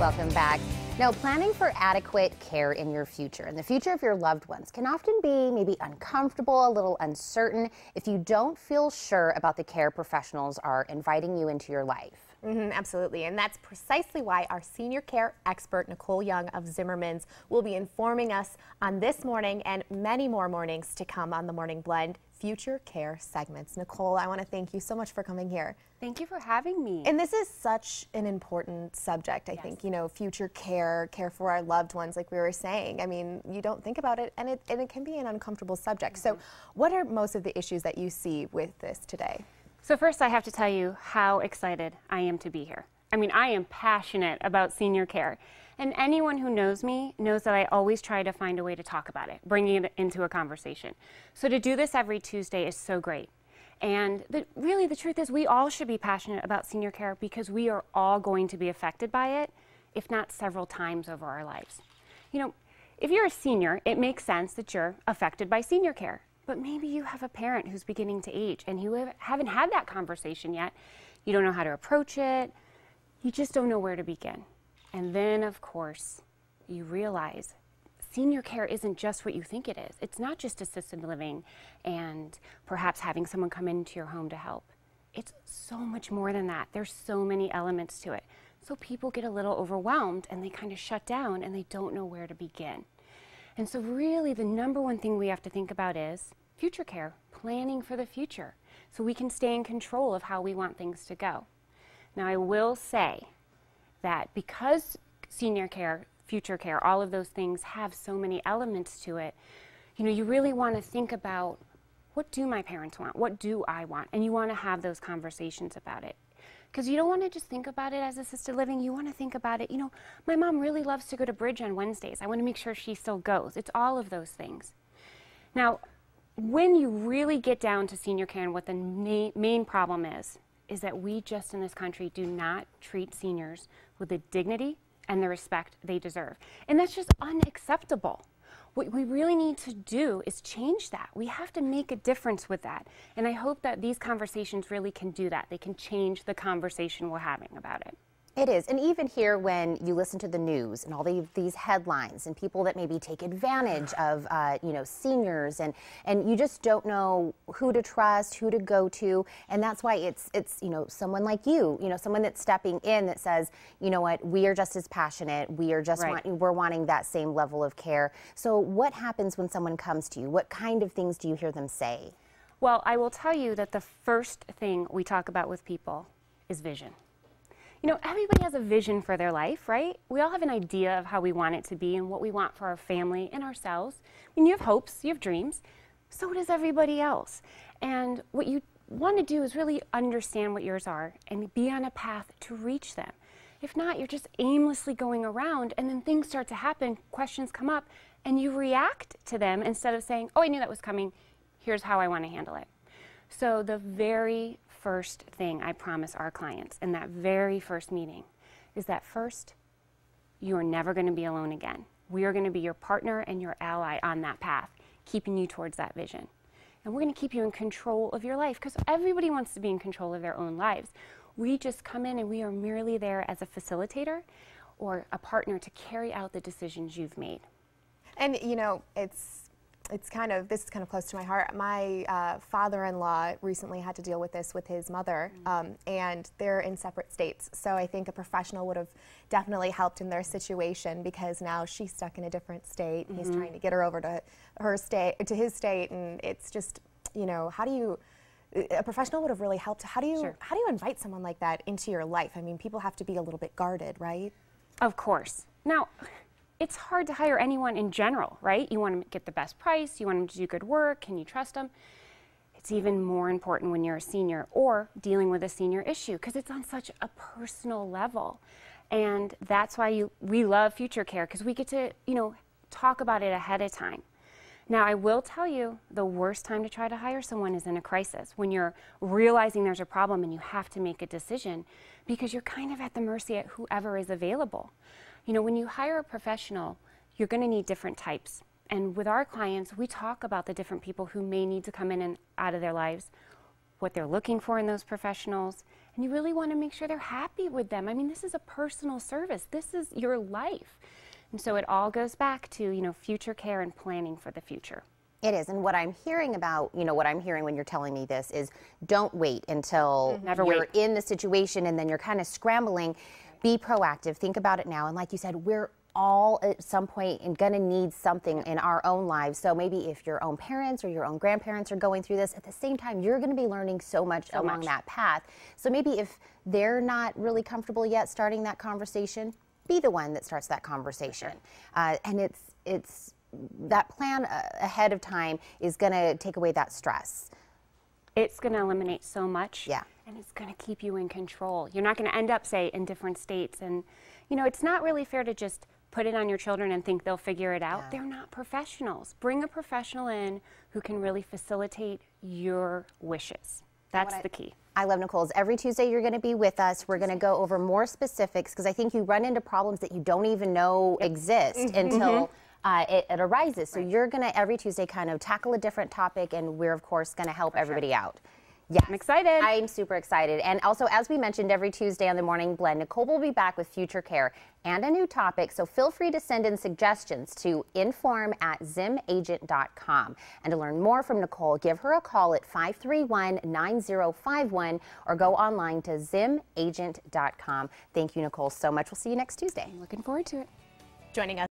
Welcome back. Now, planning for adequate care in your future and the future of your loved ones can often be maybe uncomfortable, a little uncertain if you don't feel sure about the care professionals are inviting you into your life. Absolutely, and that's precisely why our senior care expert, Nicole Young of Zimmermans, will be informing us on this morning and many more mornings to come on the Morning Blend Future Care segments. Nicole, I want to thank you so much for coming here. Thank you for having me. And this is such an important subject, I think, you know, future care, care for our loved ones, like we were saying. I mean, you don't think about it, and it can be an uncomfortable subject. So what are most of the issues that you see with this today? So first, I have to tell you how excited I am to be here. I mean, I am passionate about senior care. And anyone who knows me knows that I always try to find a way to talk about it, bringing it into a conversation. So to do this every Tuesday is so great. And really, the truth is we all should be passionate about senior care because we are all going to be affected by it, if not several times over our lives. You know, if you're a senior, it makes sense that you're affected by senior care. But maybe you have a parent who's beginning to age and you haven't had that conversation yet. You don't know how to approach it. You just don't know where to begin. And then, of course, you realize senior care isn't just what you think it is. It's not just assisted living and perhaps having someone come into your home to help. It's so much more than that. There's so many elements to it. So people get a little overwhelmed and they kind of shut down and they don't know where to begin. And so really the number one thing we have to think about is future care, planning for the future, so we can stay in control of how we want things to go. Now I will say that because senior care, future care, all of those things have so many elements to it, you know, you really want to think about what do my parents want? What do I want? And you want to have those conversations about it. Because you don't want to just think about it as assisted living. You want to think about it, you know, my mom really loves to go to bridge on Wednesdays. I want to make sure she still goes. It's all of those things. Now, when you really get down to senior care and what the main problem is that we just in this country do not treat seniors with the dignity and the respect they deserve. And that's just unacceptable. What we really need to do is change that. We have to make a difference with that. And I hope that these conversations really can do that. They can change the conversation we're having about it. It is. And even here when you listen to the news and all these headlines and people that maybe take advantage of, you know, seniors and you just don't know who to trust, who to go to. And that's why it's you know, someone like you know, someone that's stepping in that says, you know what, we are just as passionate. We are just we're wanting that same level of care. So what happens when someone comes to you? What kind of things do you hear them say? Well, I will tell you that the first thing we talk about with people is vision. You know, everybody has a vision for their life, right? We all have an idea of how we want it to be and what we want for our family and ourselves. I mean, you have hopes, you have dreams, so does everybody else. And what you want to do is really understand what yours are and be on a path to reach them. If not, you're just aimlessly going around and then things start to happen, questions come up, and you react to them instead of saying, oh, I knew that was coming, here's how I want to handle it. So the very first thing I promise our clients in that very first meeting is that first, you are never going to be alone again. We are going to be your partner and your ally on that path, keeping you towards that vision. And we're going to keep you in control of your life because everybody wants to be in control of their own lives. We just come in and we are merely there as a facilitator or a partner to carry out the decisions you've made. And you know, this is kind of close to my heart. My father-in-law recently had to deal with this with his mother, and they're in separate states. So I think a professional would have definitely helped in their situation because now she's stuck in a different state. He's trying to get her over to her state, to his state, and it's just, you know, how do you? A professional would have really helped. How do you invite someone like that into your life? I mean, people have to be a little bit guarded, right? Of course. Now, it's hard to hire anyone in general, right? You want to get the best price, you want them to do good work, can you trust them? It's even more important when you're a senior or dealing with a senior issue because it's on such a personal level. And that's why we love future care because we get to, you know, talk about it ahead of time. Now, I will tell you the worst time to try to hire someone is in a crisis, when you're realizing there's a problem and you have to make a decision because you're kind of at the mercy of whoever is available. You know, when you hire a professional, you're going to need different types. And with our clients, we talk about the different people who may need to come in and out of their lives, what they're looking for in those professionals, and you really want to make sure they're happy with them. I mean, this is a personal service. This is your life. And so it all goes back to, you know, future care and planning for the future. It is, and what I'm hearing about, you know, what I'm hearing when you're telling me this is don't wait until you're in the situation and then you're kind of scrambling. Be proactive. Think about it now. And like you said, we're all at some point going to need something in our own lives. So maybe if your own parents or your own grandparents are going through this, at the same time, you're going to be learning so much along that path. So maybe if they're not really comfortable yet starting that conversation, be the one that starts that conversation. And it's that plan ahead of time is going to take away that stress. It's going to eliminate so much. Yeah. And it's going to keep you in control. You're not going to end up, say, in different states. And, you know, it's not really fair to just put it on your children and think they'll figure it out. Yeah. They're not professionals. Bring a professional in who can really facilitate your wishes. That's the key. I love Nicole's. Every Tuesday you're going to be with us. We're going to go over more specifics because I think you run into problems that you don't even know exist until it arises. So you're going to every Tuesday kind of tackle a different topic, and we're of course going to help everybody out. Yeah, I'm excited. I'm super excited. And also, as we mentioned, every Tuesday on the Morning Blend, Nicole will be back with Future Care and a new topic. So feel free to send in suggestions to inform@zimagent.com. And to learn more from Nicole, give her a call at 531-9051 or go online to zimagent.com. Thank you, Nicole, so much. We'll see you next Tuesday. I'm looking forward to it. Joining us.